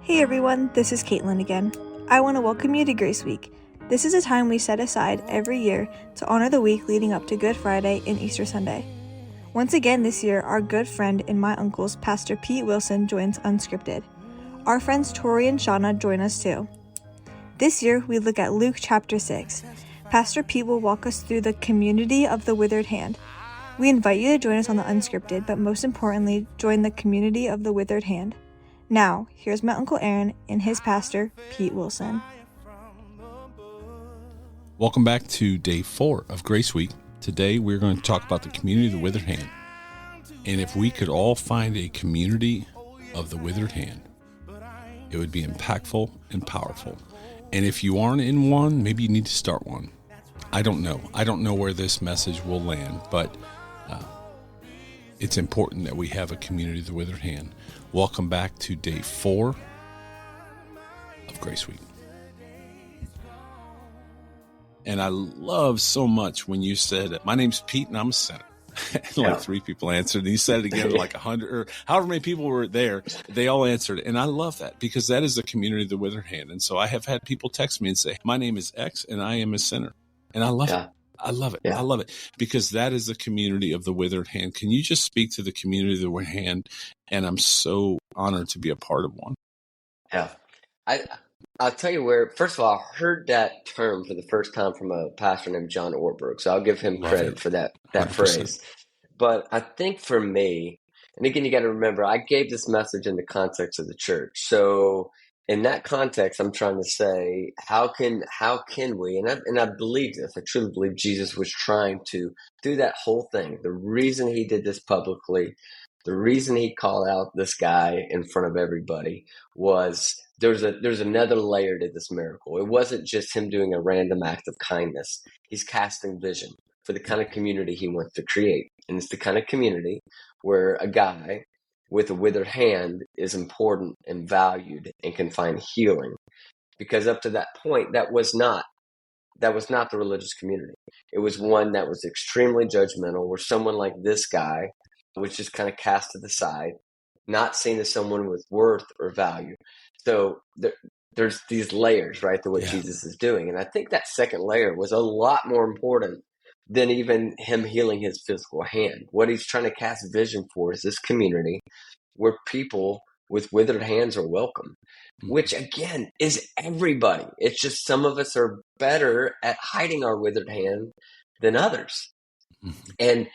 Hey everyone, this is Caitlin again. I want to welcome you to Grace Week. This is a time we set aside every year to honor the week leading up to Good Friday and Easter Sunday. Once again this year, our good friend and my uncle's Pastor Pete Wilson joins Unscripted. Our friends Tori and Shauna join us too. This year, we look at Luke chapter 6. Pastor Pete will walk us through the community of the Withered Hand. We invite you to join us on the Unscripted, but most importantly, join the community of the Withered Hand. Now, here's my Uncle Aaron and his pastor, Pete Wilson. Welcome back to day 4 of Grace Week. Today, we're going to talk about the community of the Withered Hand. And if we could all find a community of the Withered Hand, it would be impactful and powerful. And if you aren't in one, maybe you need to start one. I don't know. I don't know where this message will land, but it's important that we have a community of the Withered Hand. Welcome back to day 4 of Grace Week. And I love so much when you said, my name's Pete and I'm a sinner. Like 3 people answered. And you said it again, like 100 or however many people were there, they all answered. And I love that because that is the community of the Withered Hand. And so I have had people text me and say, my name is X and I am a sinner. And I love it. I love it. I love it because that is the community of the Withered Hand. Can you just speak to the community of the Withered Hand? And I'm so honored to be a part of one. Yeah. I'll tell you where, first of all, I heard that term for the first time from a pastor named John Ortberg. So I'll give him credit for that 100%. Phrase. But I think for me, and again, you got to remember, I gave this message in the context of the church. So in that context, I'm trying to say, how can we, and I believe this, I truly believe Jesus was trying to do that whole thing. The reason he did this publicly, the reason he called out this guy in front of everybody was there's another layer to this miracle. It wasn't just him doing a random act of kindness. He's casting vision for the kind of community he wants to create. And it's the kind of community where a guy with a withered hand is important and valued and can find healing. Because up to that point, that was not the religious community. It was one that was extremely judgmental, where someone like this guy was just kind of cast to the side, not seen as someone with worth or value. So there's these layers, right, to what Jesus is doing. And I think that second layer was a lot more important than even him healing his physical hand. What he's trying to cast vision for is this community where people with withered hands are welcome, which again is everybody. It's just some of us are better at hiding our withered hand than others. And,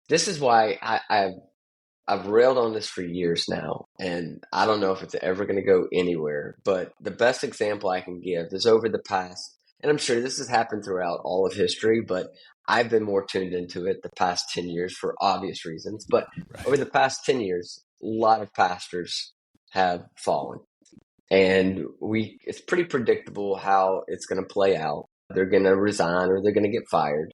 this is why I've railed on this for years now, and I don't know if it's ever going to go anywhere, but the best example I can give is over the past, and I'm sure this has happened throughout all of history, but I've been more tuned into it the past 10 years for obvious reasons. But over the past 10 years, a lot of pastors have fallen. And it's pretty predictable how it's going to play out. They're going to resign or they're going to get fired.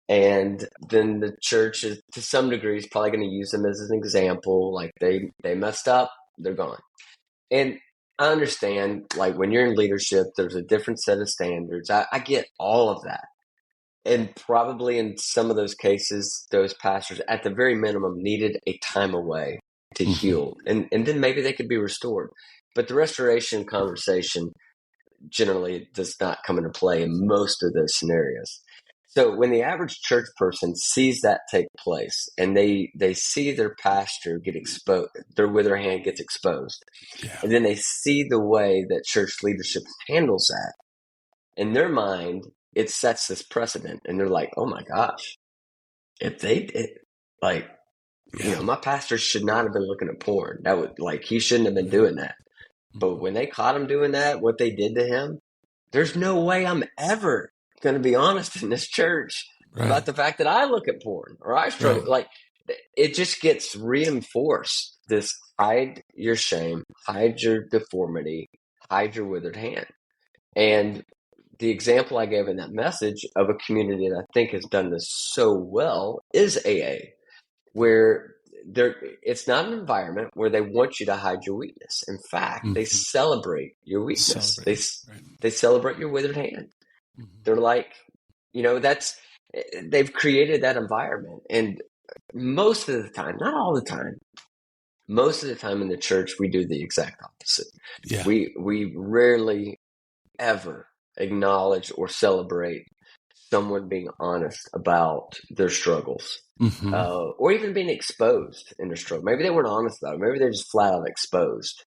And then the church is, to some degree, is probably going to use them as an example. Like they messed up, they're gone. And I understand, like when you're in leadership, there's a different set of standards. I get all of that. And probably in some of those cases, those pastors, at the very minimum, needed a time away to heal. And then maybe they could be restored. But the restoration conversation generally does not come into play in most of those scenarios. So when the average church person sees that take place and they see their pastor get exposed, their withered hand gets exposed, and then they see the way that church leadership handles that, in their mind, it sets this precedent. And they're like, oh my gosh, if they did, my pastor should not have been looking at porn. That would, he shouldn't have been doing that. But when they caught him doing that, what they did to him, there's no way I'm ever going to be honest in this church about the fact that I look at porn or I struggle. It just gets reinforced. This hide your shame, hide your deformity, hide your withered hand. And the example I gave in that message of a community that I think has done this so well is AA, where it's not an environment where they want you to hide your weakness. In fact, they celebrate your weakness. They celebrate your withered hand. They're like, they've created that environment. And most of the time, not all the time, Most of the time in the church, we do the exact opposite. Yeah. We rarely ever acknowledge or celebrate someone being honest about their struggles, or even being exposed in their struggle. Maybe they weren't honest about it. Maybe they're just flat out exposed.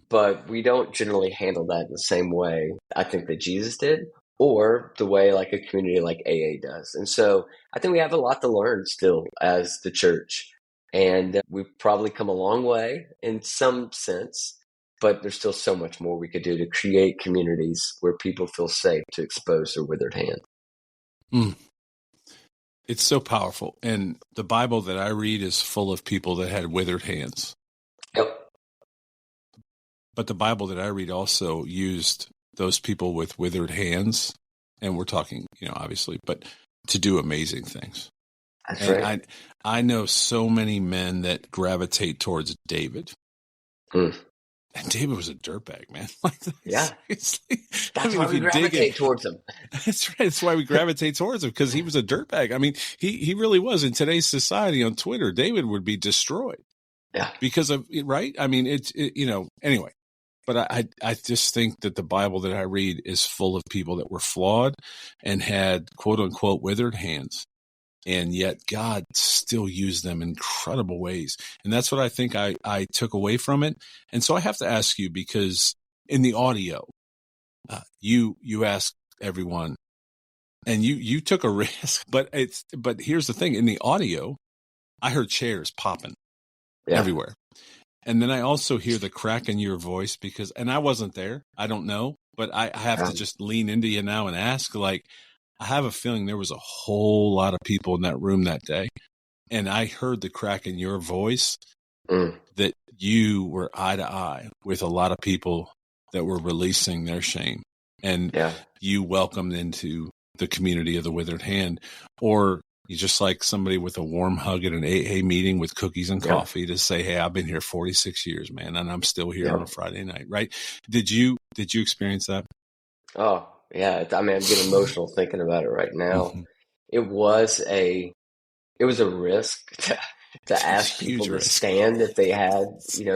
But we don't generally handle that in the same way I think that Jesus did, or the way like a community like AA does. And so I think we have a lot to learn still as the church. And we've probably come a long way in some sense, but there's still so much more we could do to create communities where people feel safe to expose their withered hand. It's so powerful. And the Bible that I read is full of people that had withered hands. Yep. But the Bible that I read also used those people with withered hands, and we're talking, obviously, but to do amazing things. That's and right. I know so many men that gravitate towards David. And David was a dirtbag, man. Yeah. That's why we if you gravitate towards him. That's right. That's why we gravitate towards him, because he was a dirtbag. I mean, he really was. In today's society on Twitter, David would be destroyed. Yeah. Because of, right? I mean, anyway. But I just think that the Bible that I read is full of people that were flawed and had quote unquote withered hands. And yet God still used them in incredible ways. And that's what I think I took away from it. And so I have to ask you, because in the audio, you asked everyone, and you took a risk, but here's the thing. In the audio, I heard chairs popping everywhere. And then I also hear the crack in your voice and I wasn't there. I don't know, but I have to just lean into you now and ask, I have a feeling there was a whole lot of people in that room that day. And I heard the crack in your voice that you were eye to eye with a lot of people that were releasing their shame. And you welcomed into the community of the withered hand, or you just like somebody with a warm hug at an AA meeting with cookies and coffee to say, hey, I've been here 46 years, man, and I'm still here on a Friday night, right? Did you experience that? Oh, yeah. I mean, I'm getting emotional thinking about it right now. It was a risk to ask people to stand if they had,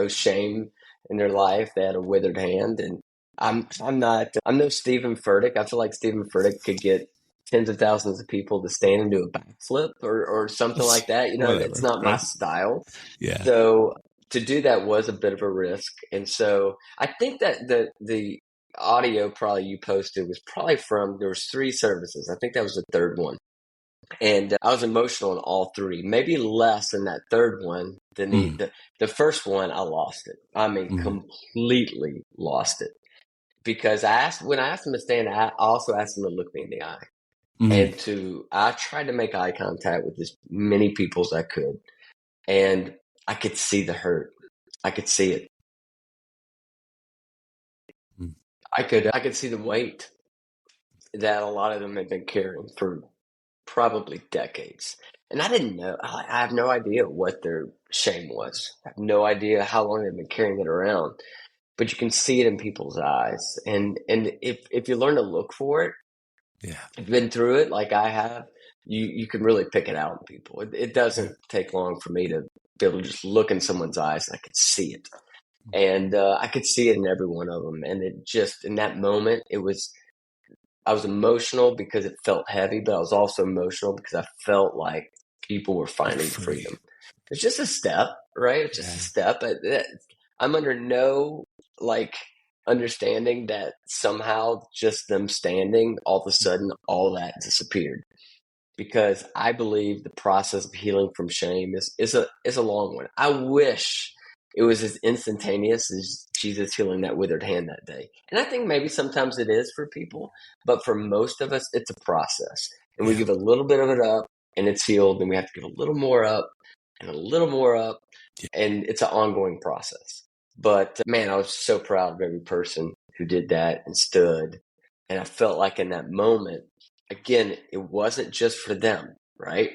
shame in their life. They had a withered hand. And I'm no Stephen Furtick. I feel like Stephen Furtick could get tens of thousands of people to stand and do a backflip or something like that. That's not my style. Yeah. So to do that was a bit of a risk. And so I think that the audio probably you posted was probably there was 3 services. I think that was the third one. And I was emotional in all 3, maybe less in that third one than the first one. I lost it. I mean, completely lost it, because when I asked him to stand, I also asked him to look me in the eye. And I tried to make eye contact with as many people as I could. And I could see the hurt. I could see it. I could see the weight that a lot of them had been carrying for probably decades. And I didn't know. I have no idea what their shame was. I have no idea how long they've been carrying it around. But you can see it in people's eyes. And if you learn to look for it, if you've been through it like I have, you can really pick it out in people. It doesn't take long for me to be able to just look in someone's eyes and I could see it. And I could see it in every one of them. And it just, in that moment, I was emotional because it felt heavy, but I was also emotional because I felt like people were finding freedom. It's just a step, right? It's just a step. I'm under no understanding that somehow just them standing, all of a sudden, all that disappeared. Because I believe the process of healing from shame is a long one. I wish it was as instantaneous as Jesus healing that withered hand that day. And I think maybe sometimes it is for people, but for most of us, it's a process. And we give a little bit of it up and it's healed. And we have to give a little more up and a little more up. And it's an ongoing process. But man, I was so proud of every person who did that and stood. And I felt like in that moment, again, it wasn't just for them, right?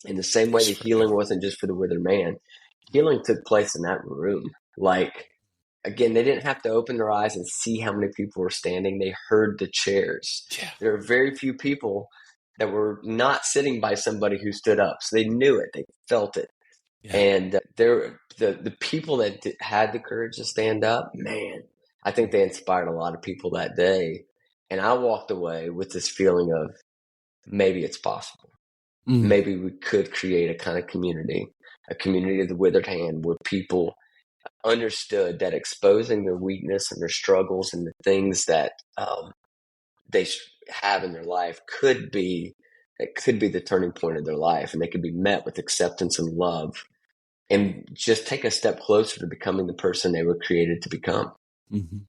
In the same way, the healing wasn't just for the withered man. Healing took place in that room. Again, they didn't have to open their eyes and see how many people were standing. They heard the chairs. Yeah. There are very few people that were not sitting by somebody who stood up. So they knew it. They felt it. Yeah. And the people that had the courage to stand up, man, I think they inspired a lot of people that day. And I walked away with this feeling of maybe it's possible. Mm. Maybe we could create a kind of community, a community of the withered hand, where people understood that exposing their weakness and their struggles and the things that they have in their life could be the turning point of their life, and they could be met with acceptance and love, and just take a step closer to becoming the person they were created to become. Mm-hmm.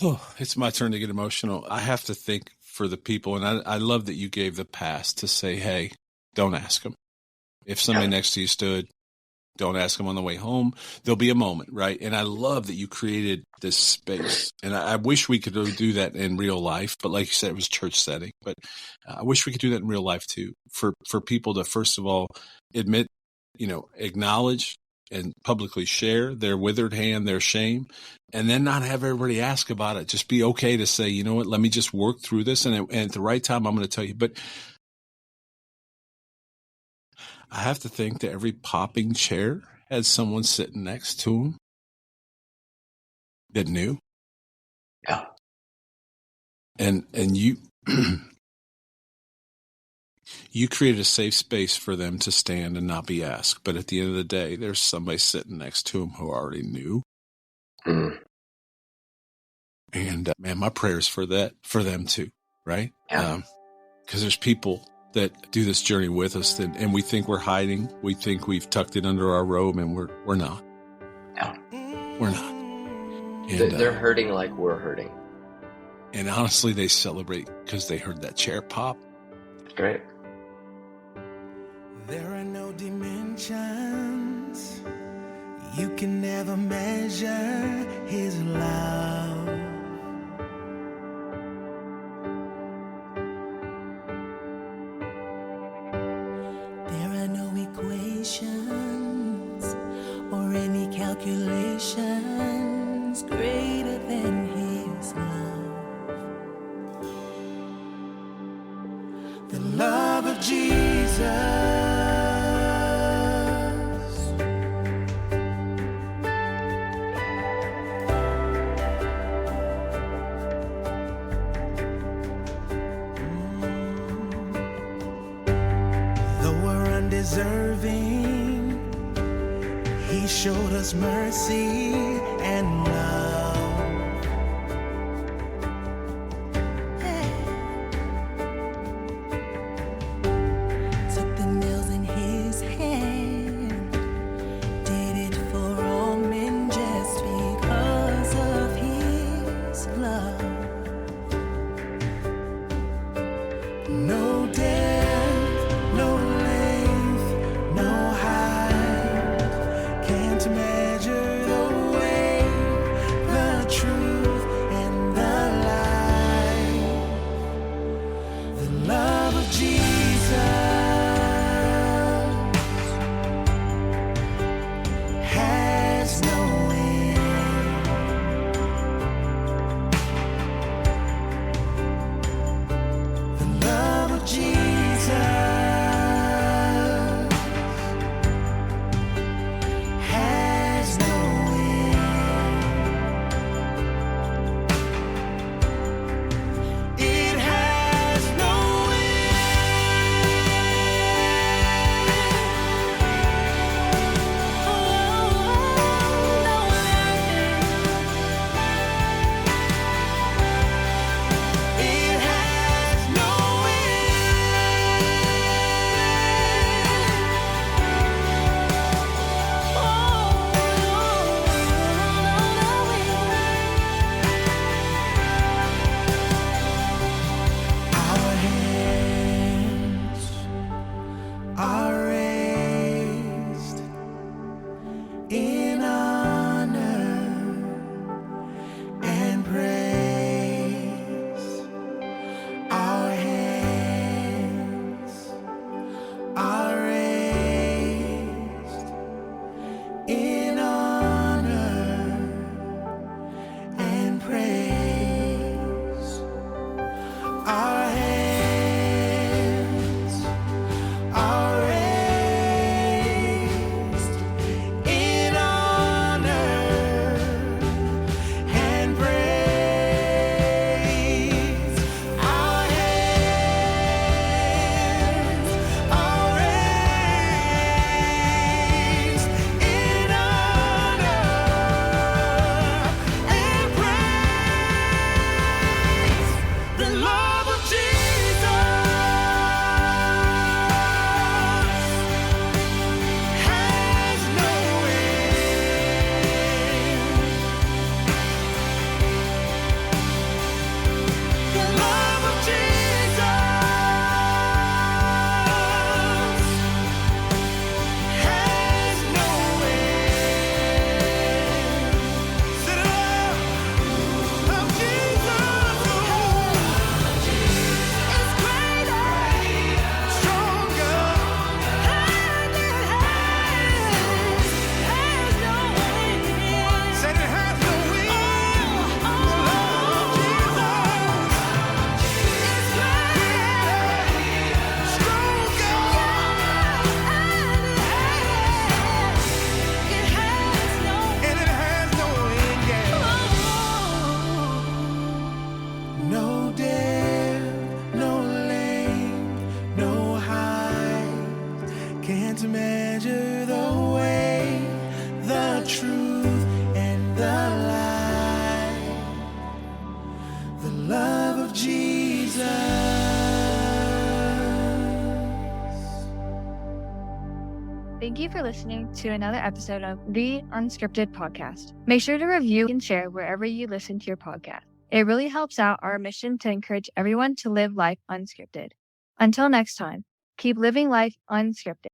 Oh, it's my turn to get emotional. I have to think for the people, and I love that you gave the pass to say, hey, don't ask them. If somebody next to you stood, don't ask them on the way home. There'll be a moment, right? And I love that you created this space. And I wish we could do that in real life. But like you said, it was church setting. But I wish we could do that in real life too. For people to, first of all, admit, acknowledge and publicly share their withered hand, their shame, and then not have everybody ask about it. Just be okay to say, you know what, let me just work through this. And at the right time, I'm going to tell you. But I have to think that every popping chair had someone sitting next to him that knew. Yeah. And you you created a safe space for them to stand and not be asked. But at the end of the day, there's somebody sitting next to them who already knew. Mm. And man, my prayers for them too, right? Yeah. Because there's people that do this journey with us, and we think we're hiding. We think we've tucked it under our robe, and we're not. Yeah. We're not. And they're hurting like we're hurting. And honestly, they celebrate because they heard that chair pop. Great. There are no dimensions you can never measure his love. There are no equations or any calculations greater than his love. The love of Jesus. Deserving, he showed us mercy and love. Took the nails in his hand, did it for all men just because of his love. No death, no can't measure the way, the truth and the light, the love of Jesus. Thank you for listening to another episode of the Unscripted Podcast. Make sure to review and share wherever you listen to your podcast. It really helps out our mission to encourage everyone to live life unscripted. Until next time, keep living life unscripted.